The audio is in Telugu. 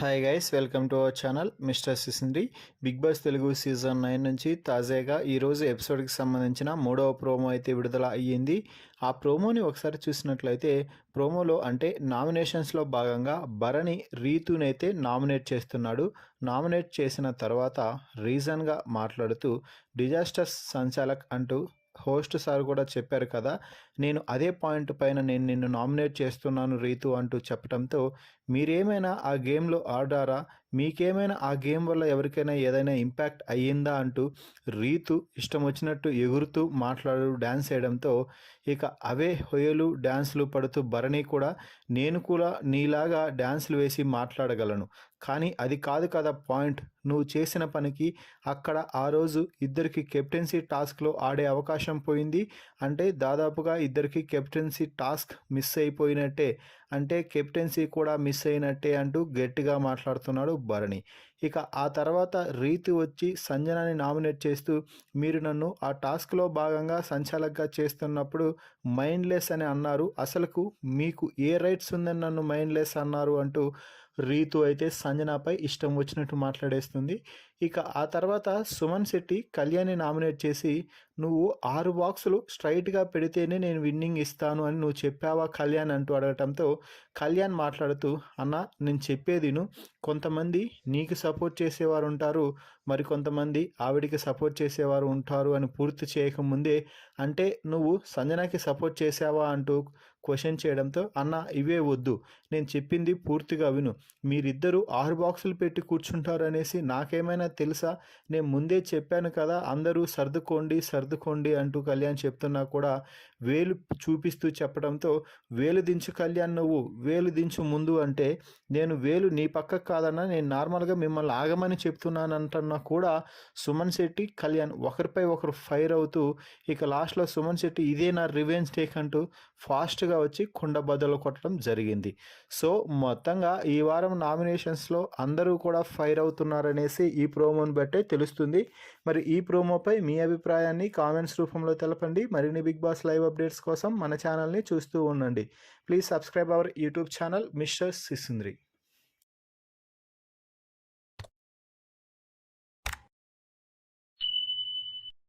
Hi guys, welcome to our channel mister Sisindri. Bigg Boss Telugu season 9 నుంచి తాజాగా ఈరోజు ఎపిసోడ్కి సంబంధించిన 3వ ప్రోమో అయితే విడుదల అయ్యింది. ఆ ప్రోమోని ఒకసారి చూసినట్లయితే ప్రోమోలో అంటే నామినేషన్స్లో భాగంగా భరణి రీతునైతే నామినేట్ చేస్తున్నాడు. నామినేట్ చేసిన తర్వాత రీజన్గా మాట్లాడుతూ డిజాస్టర్స్ సంచాలక్ అంటూ హోస్ట్ సార్ కూడా చెప్పారు కదా, నేను అదే పాయింట్ పైన నేను నిన్ను నామినేట్ చేస్తున్నాను రీతు అంటూ చెప్పడంతో మీరేమైనా ఆ గేమ్లో ఆడారా, మీకేమైనా ఆ గేమ్ వల్ల ఎవరికైనా ఏదైనా ఇంపాక్ట్ అయ్యిందా అంటూ రీతు ఇష్టం వచ్చినట్టు ఎగురుతూ మాట్లాడు డ్యాన్స్ వేయడంతో ఇక అవే హొయలు డ్యాన్స్లు పడుతూ భరణి కూడా నేను కూడా నీలాగా డ్యాన్స్లు వేసి మాట్లాడగలను, కానీ అది కాదు కదా పాయింట్, నువ్వు చేసిన పనికి అక్కడ ఆ రోజు ఇద్దరికి కెప్టెన్సీ టాస్క్లో ఆడే అవకాశం పోయింది, అంటే దాదాపుగా ఇద్దరికి కెప్టెన్సీ టాస్క్ మిస్ అయిపోయినట్టే, అంటే కెప్టెన్సీ కూడా మిస్ అయినట్టే అంటూ గట్టిగా మాట్లాడుతున్నాడు భరణి. ఇక ఆ తర్వాత రీతు వచ్చి సంజనాని నామినేట్ చేస్తూ మీరు నన్ను ఆ టాస్క్లో భాగంగా సంచాలకుగా చేస్తున్నప్పుడు మైండ్లెస్ అని అన్నారు, అసలుకు మీకు ఏ రైట్స్ ఉందని నన్ను మైండ్లెస్ అన్నారు అంటూ రీతు అయితే సంజనాపై ఇష్టం వచ్చినట్టు మాట్లాడేస్తుంది. ఇక ఆ తర్వాత సుమన్ శెట్టి కళ్యాణ్ని నామినేట్ చేసి నువ్వు 6 బాక్సులు స్ట్రైట్గా పెడితేనే నేను విన్నింగ్ ఇస్తాను అని నువ్వు చెప్పావా కళ్యాణ్ అంటూ అడగటంతో కళ్యాణ్ మాట్లాడుతూ అన్న నేను చెప్పేదిను, కొంతమంది నీకు సపోర్ట్ చేసేవారు ఉంటారు, మరి కొంతమంది ఆవిడికి సపోర్ట్ చేసేవారు ఉంటారు అని పూర్తి చేయకముందే అంటే నువ్వు సంజనాకి సపోర్ట్ చేసావా అంటూ క్వశ్చన్ చేయడంతో అన్న ఇవే వద్దు, నేను చెప్పింది పూర్తిగా విను, మీరిద్దరూ 6 బాక్సులు పెట్టి కూర్చుంటారు అనేసి నాకేమైనా తెలుసా, నేను ముందే చెప్పాను కదా అందరూ సర్దుకోండి అంటూ కళ్యాణ్ చెప్తున్నా కూడా వేలు చూపిస్తూ చెప్పడంతో వేలు దించు కళ్యాణ్, నువ్వు వేలు దించు ముందు అంటే నేను వేలు నీ పక్కకు కాదన్నా నేను నార్మల్గా మిమ్మల్ని ఆగమని చెప్తున్నానంటున్నా కూడా సుమన్ శెట్టి కళ్యాణ్ ఒకరిపై ఒకరు ఫైర్ అవుతూ ఇక లాస్ట్లో సుమన్ శెట్టి ఇదే నా రివెంజ్ టేక్ అంటూ ఫాస్ట్గా వచ్చి కుండ బద్దలు కొట్టడం జరిగింది. సో మొత్తంగా ఈ వారం నామినేషన్స్లో అందరూ కూడా ఫైర్ అవుతున్నారనేసి ఈ ప్రోమోని బట్టే తెలుస్తుంది. మరి ఈ ప్రోమోపై మీ అభిప్రాయాన్ని కామెంట్స్ రూపంలో తెలపండి. మరిన్ని బిగ్ బాస్ లైవ్ అప్డేట్స్ కోసం మన ఛానల్ని చూస్తూ ఉండండి. Please subscribe our YouTube channel mister సిసింద్రి.